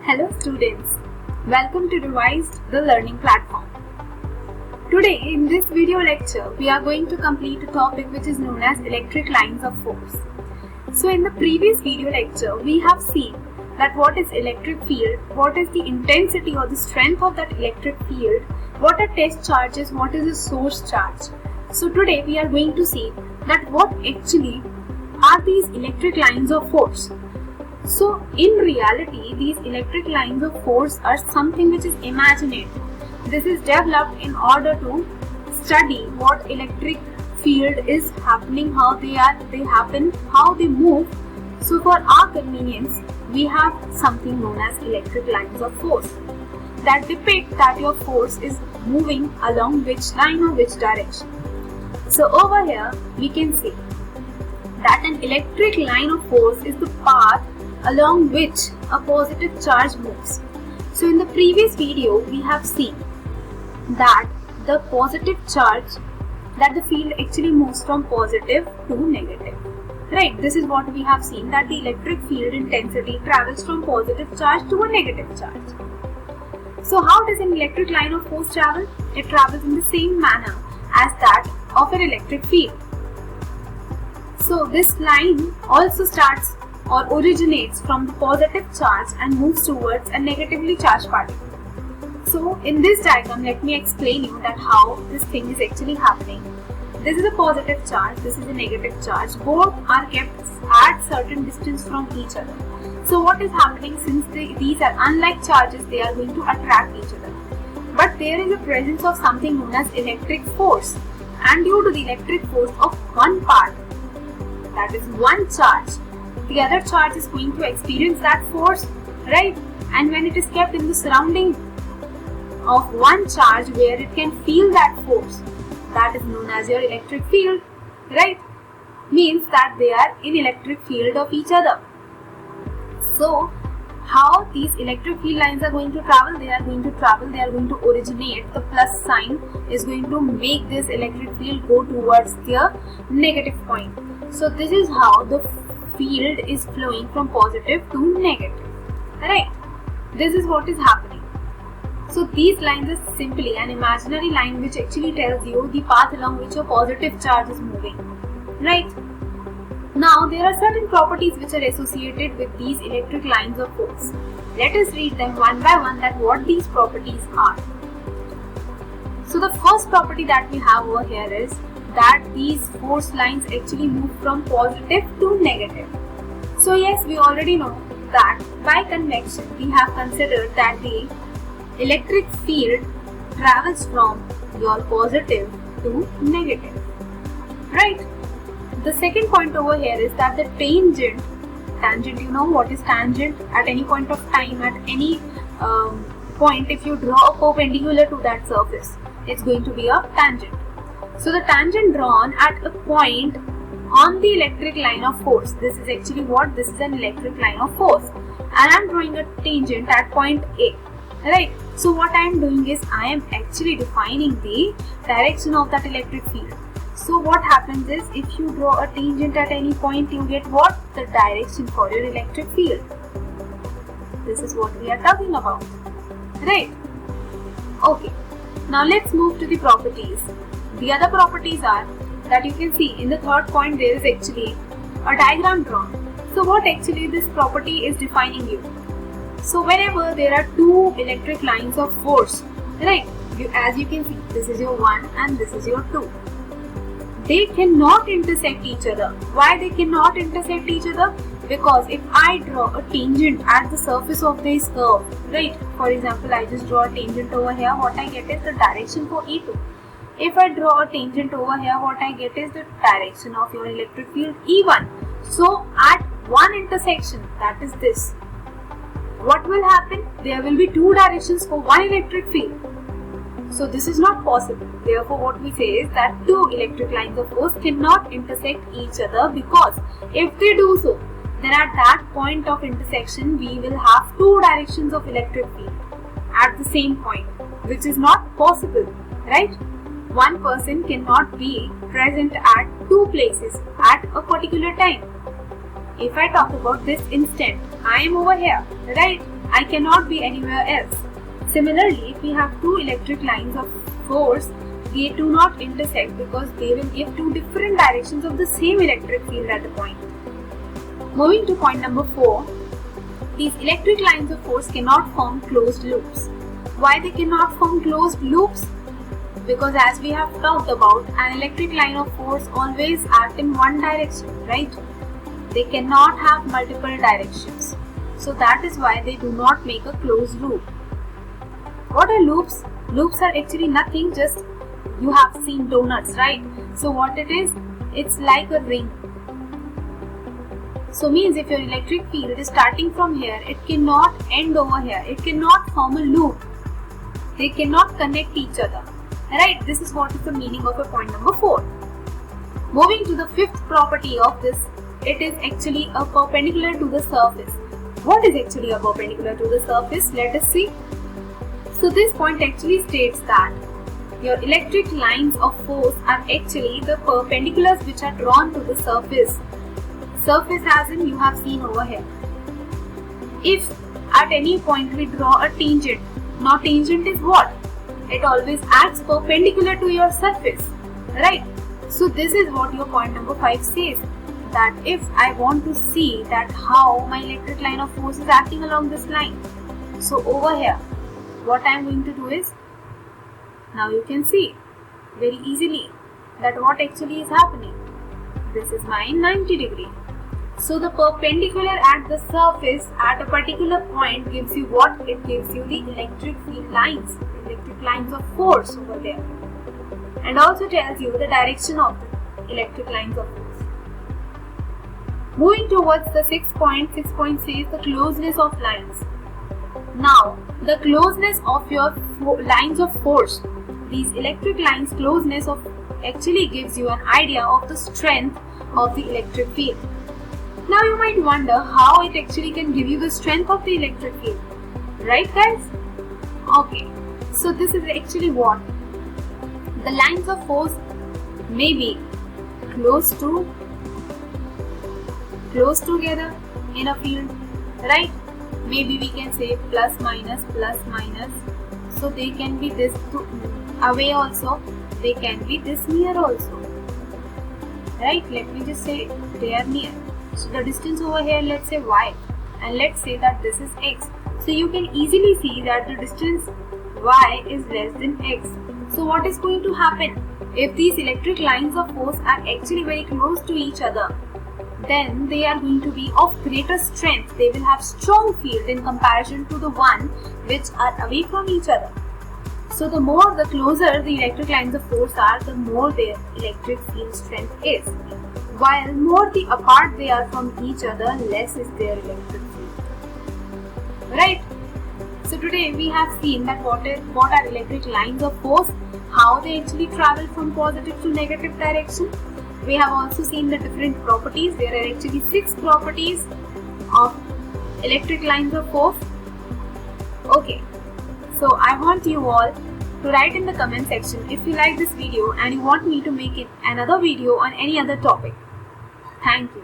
Hello students, welcome to Revised the Learning Platform. Today in this video lecture we are going to complete a topic which is known as electric lines of force. So in the previous video lecture we have seen that what is electric field, what is the intensity or the strength of that electric field, what are test charges, what is the source charge. So today we are going to see that what actually are these electric lines of force. So in reality, these electric lines of force are something which is imaginative. This is developed in order to study what electric field is happening, how they happen, how they move. So for our convenience, we have something known as electric lines of force that depict that your force is moving along which line or which direction. So over here, we can see that an electric line of force is the path along which a positive charge moves. So in the previous video we have seen that the positive charge, that the field actually moves from positive to negative. Right, this is what we have seen, that the electric field intensity travels from positive charge to a negative charge. So how does an electric line of force travel? It travels in the same manner as that of an electric field. So this line also starts or originates from the positive charge and moves towards a negatively charged particle. So in this diagram, let me explain you that how this thing is actually happening. This is a positive charge, this is a negative charge. Both are kept at certain distance from each other. So what is happening, since these are unlike charges, they are going to attract each other. But there is a presence of something known as electric force, and due to the electric force of one part, that is one charge, the other charge is going to experience that force, right? And when it is kept in the surrounding of one charge where it can feel that force, that is known as your electric field, right? Means that they are in electric field of each other. So how these electric field lines are going to travel? They are going to originate. The plus sign is going to make this electric field go towards the negative point. So this is how the field is flowing from positive to negative, right? This is what is happening. So these lines are simply an imaginary line which actually tells you the path along which a positive charge is moving, right? Now there are certain properties which are associated with these electric lines of force. Let us read them one by one, that what these properties are. So the first property that we have over here is that these force lines actually move from positive to negative. So yes, we already know that by convection we have considered that the electric field travels from your positive to negative, right? The second point over here is that the tangent, you know what is tangent? At any point of time, at any point, if you draw a perpendicular to that surface, it's going to be a tangent. So the tangent drawn at a point on the electric line of force, this is actually what? This is an electric line of force, and I am drawing a tangent at point A, right? So what I am doing is I am actually defining the direction of that electric field. So what happens is, if you draw a tangent at any point, you get what? The direction for your electric field. This is what we are talking about, right? Okay, now let's move to the properties. The other properties are that you can see in the third point there is actually a diagram drawn. So what actually this property is defining you? So whenever there are two electric lines of force, right, as you can see, this is your 1 and this is your 2. They cannot intersect each other. Why they cannot intersect each other? Because if I draw a tangent at the surface of this curve, right, for example, I just draw a tangent over here, what I get is the direction for E2. If I draw a tangent over here, what I get is the direction of your electric field E1. So at one intersection, that is this, what will happen? There will be two directions for one electric field. So this is not possible. Therefore what we say is that two electric lines of force cannot intersect each other, because if they do so, then at that point of intersection we will have two directions of electric field at the same point, which is not possible, right? One person cannot be present at two places at a particular time. If I talk about this instant, I am over here, right? I cannot be anywhere else. Similarly, if we have two electric lines of force, they do not intersect because they will give two different directions of the same electric field at the point. Moving to point number 4, these electric lines of force cannot form closed loops. Why they cannot form closed loops? Because as we have talked about, an electric line of force always acts in one direction, right? They cannot have multiple directions. So that is why they do not make a closed loop. What are loops? Loops are actually nothing, just you have seen donuts, right? So what it is? It's like a ring. So means if your electric field is starting from here, it cannot end over here. It cannot form a loop. They cannot connect each other. Right? This is what is the meaning of a point number 4. Moving to the 5th property of this, it is actually a perpendicular to the surface. What is actually a perpendicular to the surface? Let us see. So this point actually states that your electric lines of force are actually the perpendiculars which are drawn to the surface. Surface as in you have seen over here. If at any point we draw a tangent, now tangent is what? It always acts perpendicular to your surface, right? So this is what your point number 5 says, that if I want to see that how my electric line of force is acting along this line, so over here, what I am going to do is, now you can see very easily that what actually is happening. This is my 90 degree. So the perpendicular at the surface at a particular point gives you what? It gives you the electric field lines, electric lines of force over there, and also tells you the direction of the electric lines of force. Moving towards the 6th point, 6th point says the closeness of lines. Now the closeness of your lines of force, these electric lines closeness of actually gives you an idea of the strength of the electric field. Now you might wonder how it actually can give you the strength of the electric field, right guys? Okay, so this is actually what? The lines of force may be close together in a field, right? Maybe we can say plus minus. So they can be this away also, they can be this near also, right? Let me just say they are near. So the distance over here, let's say y, and let's say that this is x. So you can easily see that the distance y is less than x. So what is going to happen? If these electric lines of force are actually very close to each other, then they are going to be of greater strength. They will have strong field in comparison to the one which are away from each other. So the closer the electric lines of force are, the more their electric field strength is. While more the apart they are from each other, less is their electric field. Right? So today we have seen that what are electric lines of force, how they actually travel from positive to negative direction. We have also seen the different properties. There are actually 6 properties of electric lines of force. Okay, so I want you all to write in the comment section if you like this video and you want me to make it another video on any other topic. Thank you.